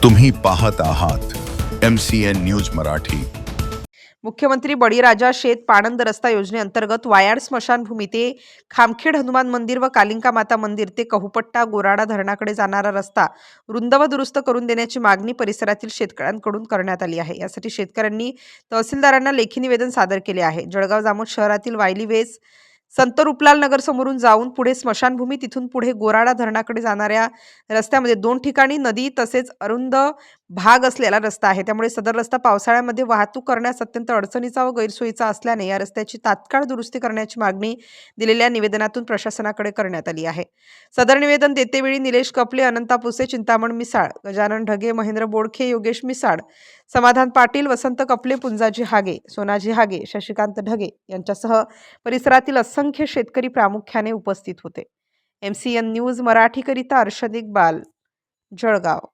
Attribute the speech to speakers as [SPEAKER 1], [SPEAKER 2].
[SPEAKER 1] तुम्ही पाहत आहात MCN न्यूज मराठी।
[SPEAKER 2] मुख्यमंत्री बळीराजा शेत पाणंद रस्ता योजनेअंतर्गत वायाड स्मशानभूमी ते खामखेड हनुमान मंदिर व कालिंका माता मंदिर ते कहूपट्टा गोराडा धरणाकडे जाणारा रस्ता रुंद व दुरुस्त करून देण्याची मागणी परिसरातील शेतकऱ्यांकडून करण्यात आली आहे। यासाठी शेतकऱ्यांनी तहसीलदारांना लेखी निवेदन सादर केले आहे। जळगाव जामोद शहरातील वायली वेस संत रूपलाल नगर समोरून जाऊन पुढे स्मशानभूमी तिथून पुढे गोराडा धरणाकडे जाणाऱ्या रस्त्यामध्ये 2 ठिकाणी नदी तसेच अरुंद भाग असलेला रस्ता आहे। त्यामुळे सदर रस्ता पावसाळ्यामध्ये वाहतूक करण्यास अत्यंत अडचणीचा व गैरसोयीचा असल्याने या रस्त्याची तात्काळ दुरुस्ती करण्याची मागणी दिलेल्या निवेदनातून प्रशासनाकडे करण्यात आली आहे। सदर निवेदन देतेवेळी निलेश कपले, अनंता पुसे, चिंतामण मिसाळ, गजानन ढगे, महेंद्र बोडखे, योगेश मिसाळ, समाधान पाटील, वसंत कपले, पुंजाजी हागे, सोनाजी हागे, शशिकांत ढगे यांच्यासह परिसरातील असंख्य शेतकरी प्रामुख्याने उपस्थित होते। MCN न्यूज मराठीकरिता अर्शद इक्बाल, जळगाव।